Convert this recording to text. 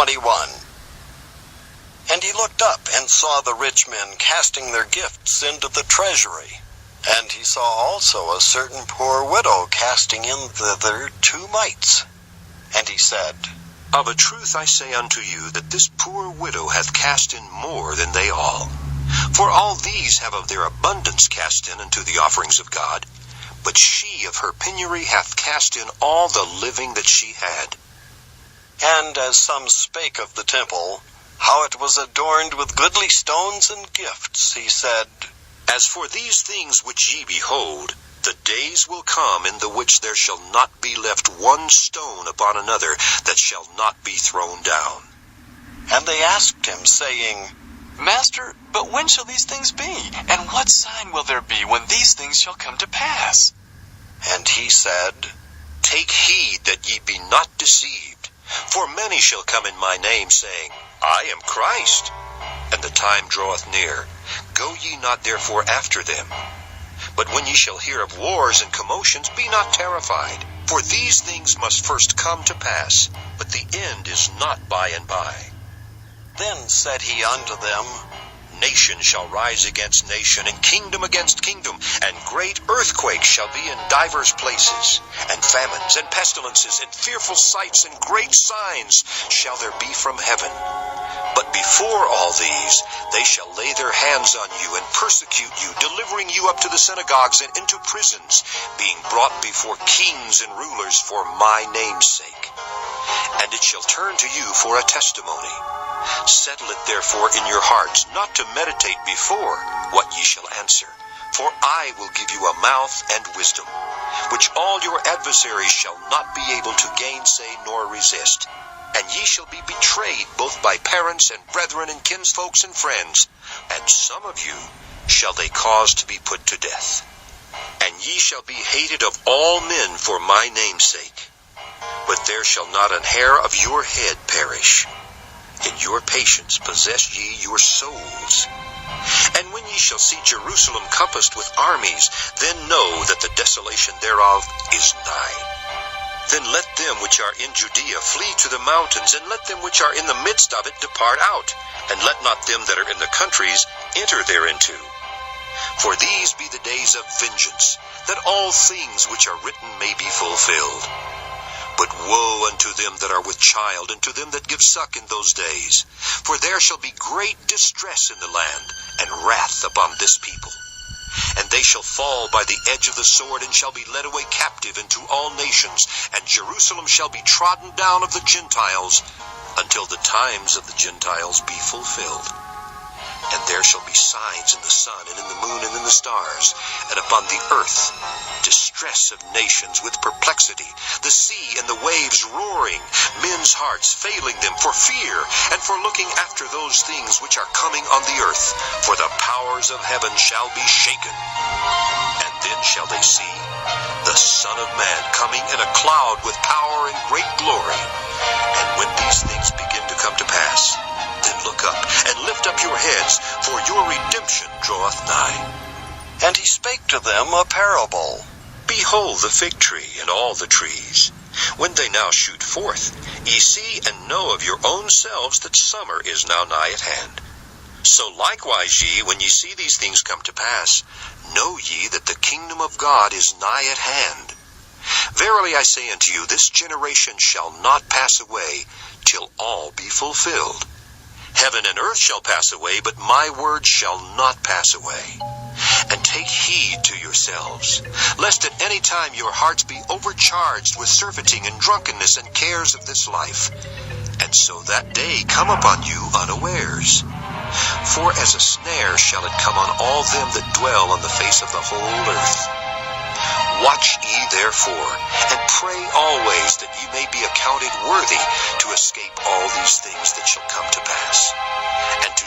21. And he looked up and saw the rich men casting their gifts into the treasury. And he saw also a certain poor widow casting in thither 2 mites. And he said, Of a truth I say unto you, that this poor widow hath cast in more than they all. For all these have of their abundance cast in unto the offerings of God, but she of her penury hath cast in all the living that she had. And as some spake of the temple, how it was adorned with goodly stones and gifts, he said, As for these things which ye behold, the days will come in the which there shall not be left one stone upon another that shall not be thrown down. And they asked him, saying, Master, but when shall these things be? And what sign will there be when these things shall come to pass? And he said, Take heed that ye be not deceived. For many shall come in my name, saying, I am Christ, and the time draweth near. Go ye not therefore after them. But when ye shall hear of wars and commotions, be not terrified. For these things must first come to pass, but the end is not by and by. Then said he unto them, Nation shall rise against nation, and kingdom against kingdom, and great earthquakes shall be in divers places, and famines, and pestilences, and fearful sights, and great signs shall there be from heaven. But before all these, they shall lay their hands on you, and persecute you, delivering you up to the synagogues and into prisons, being brought before kings and rulers for my name's sake. And it shall turn to you for a testimony. Settle it therefore in your hearts, not to meditate before what ye shall answer. For I will give you a mouth and wisdom, which all your adversaries shall not be able to gainsay nor resist. And ye shall be betrayed both by parents and brethren and kinsfolks and friends, and some of you shall they cause to be put to death. And ye shall be hated of all men for my name's sake. But there shall not an hair of your head perish. In your patience possess ye your souls. And when ye shall see Jerusalem compassed with armies, then know that the desolation thereof is nigh. Then let them which are in Judea flee to the mountains, and let them which are in the midst of it depart out, and let not them that are in the countries enter thereinto. For these be the days of vengeance, that all things which are written may be fulfilled. But woe unto them that are with child, and to them that give suck in those days. For there shall be great distress in the land, and wrath upon this people. And they shall fall by the edge of the sword, and shall be led away captive into all nations, and Jerusalem shall be trodden down of the Gentiles, until the times of the Gentiles be fulfilled. And there shall be signs in the sun, and in the moon, and in the stars, and upon the earth distress of nations with perplexity, the sea and the waves roaring, men's hearts failing them for fear, and for looking after those things which are coming on the earth. For the powers of heaven shall be shaken. And then shall they see the Son of Man coming in a cloud with power and great glory. And when these things begin to come to pass, then look up, and lift up your heads, for your redemption draweth nigh. And he spake to them a parable. Behold the fig tree and all the trees. When they now shoot forth, ye see and know of your own selves that summer is now nigh at hand. So likewise ye, when ye see these things come to pass, know ye that the kingdom of God is nigh at hand. Verily I say unto you, this generation shall not pass away till all be fulfilled. Heaven and earth shall pass away, but my word shall not pass away. And take heed to yourselves, lest at any time your hearts be overcharged with surfeiting and drunkenness and cares of this life, and so that day come upon you unawares. For as a snare shall it come on all them that dwell on the face of the whole earth. Watch ye therefore, and pray always that ye may be accounted worthy to escape all these things that shall come to pass, and to